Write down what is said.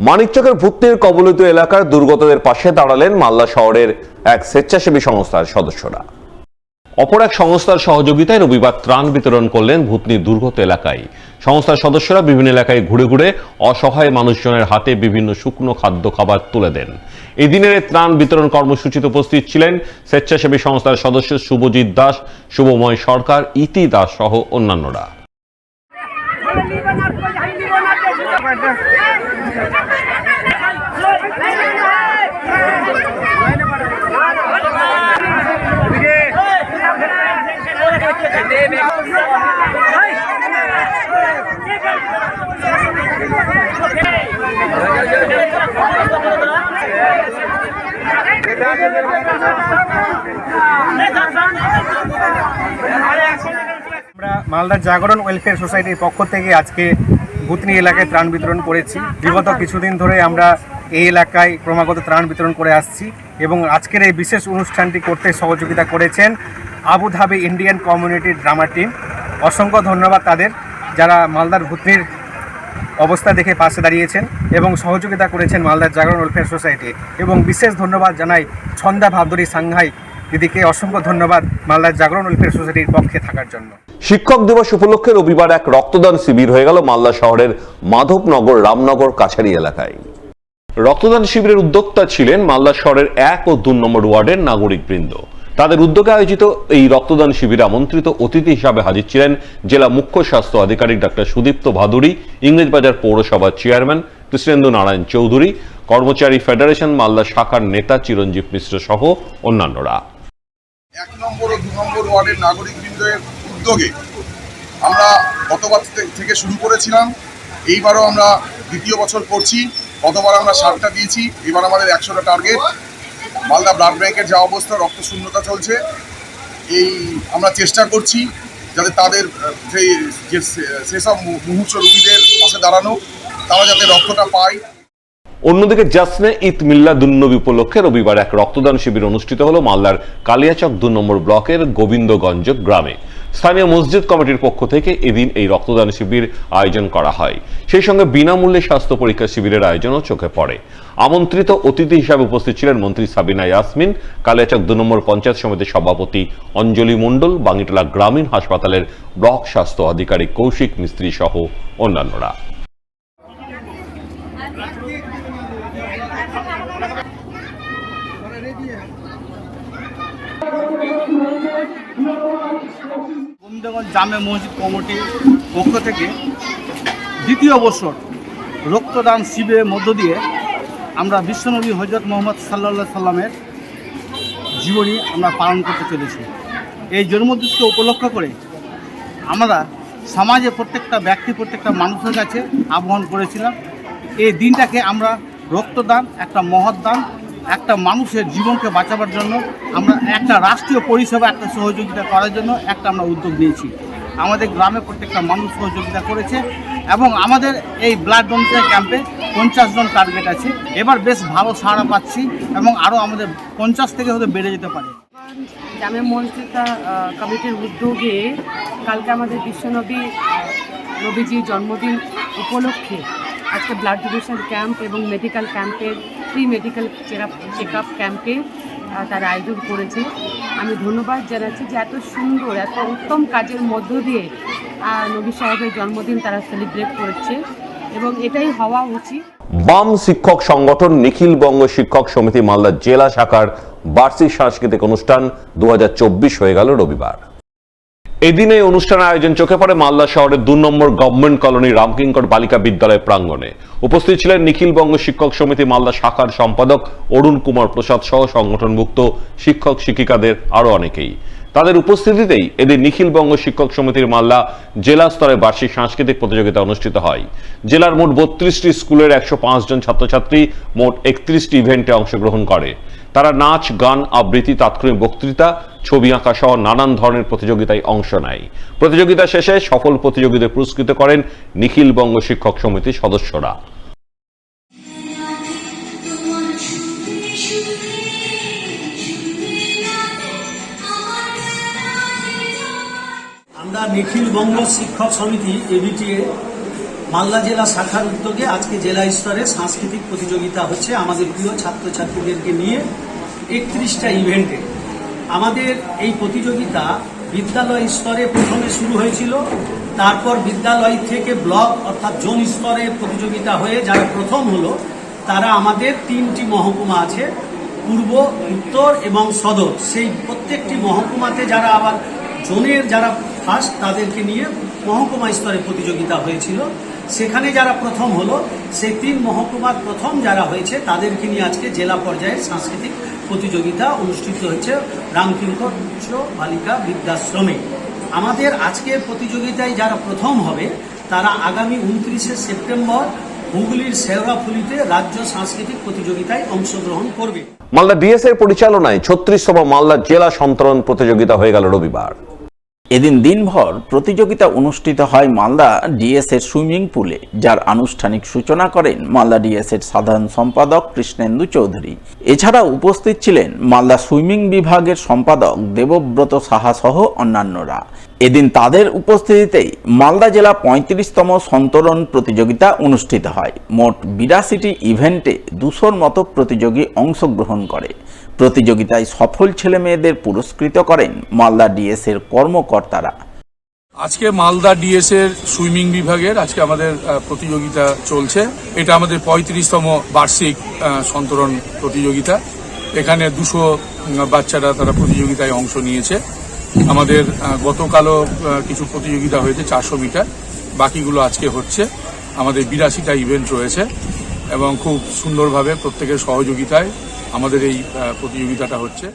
মানিকচকের ভূতনির কবলিত এলাকার দুর্গতদের পাশে দাঁড়ালেন মালদা শহরের এক স্বেচ্ছাসেবী সংস্থার সদস্যরা। অপর এক সংস্থার সহযোগিতায় রবিবার ত্রাণ বিতরণ করলেন ভূতনির দুর্গত এলাকায়। সংস্থার সদস্যরা বিভিন্ন এলাকায় ঘুরে ঘুরে অসহায় মানুষজনের হাতে বিভিন্ন শুকনো খাদ্য খাবার তুলে দেন। এই দিনের ত্রাণ বিতরণ কর্মসূচিতে উপস্থিত ছিলেন স্বেচ্ছাসেবী সংস্থার সদস্য শুভজিৎ দাস, শুভময় সরকার, ইতি দাস সহ অন্যান্যরা। আমরা মালদা জাগরণ ওয়েলফেয়ার সোসাইটির পক্ষ থেকে আজকে ভূতনি এলাকায় ত্রাণ বিতরণ করেছি। বিগত কিছুদিন ধরে আমরা এই এলাকায় ক্রমাগত ত্রাণ বিতরণ করে আসছি এবং আজকের এই বিশেষ অনুষ্ঠানটি করতে সহযোগিতা করেছেন Abu Dhabi Indian community drama team. অসংখ্য ধন্যবাদ তাদের, যারা মালদার ভূতনির অবস্থা দেখে পাশে দাঁড়িয়েছেন এবং সহযোগিতা করেছেন মালদার জাগরণ ওয়েলফেয়ার সোসাইটি। এবং বিশেষ ধন্যবাদ জানাই ছন্দা ভাবদুরি সাংহাই দিদিকে। অসংখ্য ধন্যবাদ মালদার জাগরণ ওয়েলফেয়ার সোসাইটির পক্ষে থাকার জন্য। শিক্ষক দিবস উপলক্ষে রবিবার এক রক্তদান শিবির হয়ে গেল মালদা শহরের মাধবনগর রামনগর কাছারি এলাকায়। রক্তদান শিবিরের উদ্যোক্তা ছিলেন মালদা শহরের 1 ও 2 নম্বর ওয়ার্ডের নাগরিক বৃন্দ। তাদের উদ্যোগে আয়োজিত এই রক্তদান শিবিরে আমন্ত্রিত অতিথি হিসাবে হাজির ছিলেন জেলা মুখ্য স্বাস্থ্য আধিকারিক ডাক্তার সুদীপ্ত ভাদুরী, ইংরেজবাজার পৌরসভার চেয়ারম্যান কৃষ্ণেন্দু নারায়ণ চৌধুরী, কর্মচারী ফেডারেশন মালদা শাখার নেতা চিরঞ্জীব মিশ্র সহ অন্যান্যরা। 1 নম্বর ও 2 নম্বর ওয়ার্ডের নাগরিকবৃন্দের উদ্যোগে আমরা গতবার থেকে শুরু করেছিলাম। এইবারও আমরা দ্বিতীয় বছর করছি। গতবার আমরা 60টা দিয়েছি, এবার আমাদের 100টা টার্গেট। মালদা ব্লাড ব্যাংকের যা অবস্থা, রক্ত শূন্যতা চলছে, এই আমরা চেষ্টা করছি যাতে তাদের সেসব মুমূর্ষু রোগীদের পাশে দাঁড়ানো, তারা যাতে রক্তটা পায়। অন্যদিকে জাসনে ঈদ মিল্লাদুন্নবী উপলক্ষে রবিবার এক রক্তদান শিবির অনুষ্ঠিত হলো মালদার কালিয়াচক 2 নম্বর ব্লকের গোবিন্দগঞ্জ গ্রামে। স্থানীয় মসজিদ কমিটির পক্ষ থেকে এদিন এই রক্তদান শিবির আয়োজন করা হয়। সেই সঙ্গে বিনামূল্যে স্বাস্থ্য পরীক্ষা শিবিরের আয়োজনও চোখে পড়ে। আমন্ত্রিত অতিথি হিসাবে উপস্থিত ছিলেন মন্ত্রী সাবিনা ইয়াসমিন, কালিয়াচক 2 নম্বর পঞ্চায়েত সমিতির সভাপতি অঞ্জলি মণ্ডল, বাঙ্গিটোলা গ্রামীণ হাসপাতালের ব্লক স্বাস্থ্য আধিকারিক কৌশিক মিস্ত্রি সহ অন্যান্যরা। গোবিন্দগঞ্জ জামে মসজিদ কমিটির পক্ষ থেকে দ্বিতীয় বছর রক্তদান শিবিরের মধ্য দিয়ে আমরা বিশ্বনবী হযরত মুহাম্মদ সাল্লাল্লাহু আলাইহি সাল্লামের জীবনী আমরা পালন করতে চলেছি। এই জন্মদিনকে উপলক্ষ করে আমরা সমাজে প্রত্যেকটা ব্যক্তি, প্রত্যেকটা মানুষের কাছে আহ্বান করেছিলাম এই দিনটাকে আমরা রক্তদান, একটা মহৎ দান, একটা মানুষের জীবনকে বাঁচাবার জন্য আমরা একটা রাষ্ট্রীয় পরিষেবা একটা সহযোগিতা করার জন্য আমরা উদ্যোগ নিয়েছি। আমাদের গ্রামে প্রত্যেকটা মানুষ সহযোগিতা করেছে এবং আমাদের এই ব্লাড ডোনেশন ক্যাম্পে 50 জন টার্গেট আছে। এবার বেশ ভালো সাড়া পাচ্ছি এবং আরও আমাদের 50 থেকে হয়তো বেড়ে যেতে পারে। জামে মসজিদ কমিটির উদ্যোগে কালকে আমাদের নবীজির জন্মদিন উপলক্ষে আজকে ব্লাড ডোনেশন ক্যাম্প এবং মেডিকেল ক্যাম্পের ফ্রি মেডিকেল চেক আপ ক্যাম্পে তারা আয়োজন করেছে। আমি ধন্যবাদ জানাচ্ছি যে এত সুন্দর, এত উত্তম কাজের মধ্য দিয়ে নবী সাহেবের জন্মদিন তারা সেলিব্রেট করেছে এবং এটাই হওয়া উচিত। বাম শিক্ষক সংগঠন নিখিল বঙ্গ শিক্ষক সমিতি মালদা জেলা শাখার বার্ষিক সাংস্কৃতিক অনুষ্ঠান 2024 হয়ে গেল রবিবার। এদিন এই অনুষ্ঠানের আয়োজন চোখে পড়ে মালদা শহরের 2 নম্বর গভর্নমেন্ট কলোনি রামকিঙ্কর বালিকা বিদ্যালয় প্রাঙ্গণে। উপস্থিত ছিলেন নিখিল বঙ্গ শিক্ষক সমিতি মালদা শাখার সম্পাদক অরুণ কুমার প্রসাদ সহ সংগঠনভুক্ত শিক্ষক শিক্ষিকাদের আরো অনেকেই। তাদের উপস্থিতিতেই এদিন নিখিল বঙ্গ শিক্ষক সমিতির মালদা জেলা স্তরে বার্ষিক সাংস্কৃতিক প্রতিযোগিতা অনুষ্ঠিত হয়। জেলার মোট 32টি স্কুলের 105 জন ছাত্রছাত্রী মোট 31টি ইভেন্টে অংশগ্রহণ করে। তারা নাচ, গান, আবৃত্তি, তাৎক্ষণিক বক্তৃতা, ছবি আঁকা সহ নানান ধরনের প্রতিযোগিতায় অংশ নেয়। প্রতিযোগিতা শেষে সফল প্রতিযোগীদের পুরস্কৃত করেন নিখিল বঙ্গ শিক্ষক সমিতির সদস্যরা। আমরা নিখিল বঙ্গ শিক্ষক সমিতি এবিটিএ মালদা জেলা শাখার উদ্যোগে আজকে জেলা স্তরে সাংস্কৃতিক প্রতিযোগিতা হচ্ছে আমাদের প্রিয় ছাত্রছাত্রীদেরকে নিয়ে 31টা ইভেন্টে। আমাদের এই প্রতিযোগিতা বিদ্যালয় স্তরে প্রথমে শুরু হয়েছিল, তারপর বিদ্যালয় থেকে ব্লক অর্থাৎ জোন স্তরে প্রতিযোগিতা হয়ে যারা প্রথম হলো তারা আমাদের 3টি মহকুমা আছে, পূর্ব, উত্তর এবং সদর। সেই প্রত্যেকটি মহকুমাতে যারা আবার জোনের যারা ফার্স্ট তাদেরকে নিয়ে মহকুমা স্তরে প্রতিযোগিতা হয়েছিল। সেখানে যারা প্রথম হলো সেই 3 মহকুমার প্রথম যারা হয়েছে তাদেরকে নিয়ে আজকে জেলা পর্যায়ের সাংস্কৃতিক প্রতিযোগিতা অনুষ্ঠিত হচ্ছে রামকিঙ্কর উচ্চ বালিকা বৃদ্ধাশ্রমে। আমাদের আজকের প্রতিযোগিতায় যারা প্রথম হবে তারা আগামী 29শে সেপ্টেম্বর হুগলির শেওড়াফুলিতে রাজ্য সাংস্কৃতিক প্রতিযোগিতায় অংশগ্রহণ করবে। মালদা ডিএস এর পরিচালনায় 36তম মালদা জেলা সন্তরণ প্রতিযোগিতা হয়ে গেল রবিবার। এদিন দিনভর প্রতিযোগিতা অনুষ্ঠিত হয় মালদা ডিএস এর সুইমিং পুলে, যার আনুষ্ঠানিক সূচনা করেন মালদা ডিএস এর সাধারণ সম্পাদক কৃষ্ণেন্দু চৌধুরী। এছাড়া উপস্থিত ছিলেন মালদা সুইমিং বিভাগের সম্পাদক দেবব্রত সাহা সহ অন্যান্যরা। এদিন তাদের উপস্থিতিতেই মালদা জেলা 35তম সন্তরণ প্রতিযোগিতা অনুষ্ঠিত হয়। মোট 82টি ইভেন্টে 200-র মতো প্রতিযোগী অংশগ্রহণ করে। প্রতিযোগিতায় সফল ছেলে মেয়েদের পুরস্কৃত করেন মালদা ডিএস এর কর্মকর্তারা। আজকে মালদা ডিএস এর সুইমিং বিভাগের আজকে আমাদের প্রতিযোগিতা চলছে। এটা আমাদের 35তম বার্ষিক সন্তরণ প্রতিযোগিতা। এখানে 200 বাচ্চারা তারা প্রতিযোগিতায় অংশ নিয়েছে। আমাদের গতকালও কিছু প্রতিযোগিতা হয়েছে 400 মিটার, বাকিগুলো আজকে হচ্ছে। আমাদের 82টা ইভেন্ট রয়েছে এবং খুব সুন্দরভাবে প্রত্যেকের সহযোগিতায় আমাদের এই প্রতিযোগিতাটা হচ্ছে।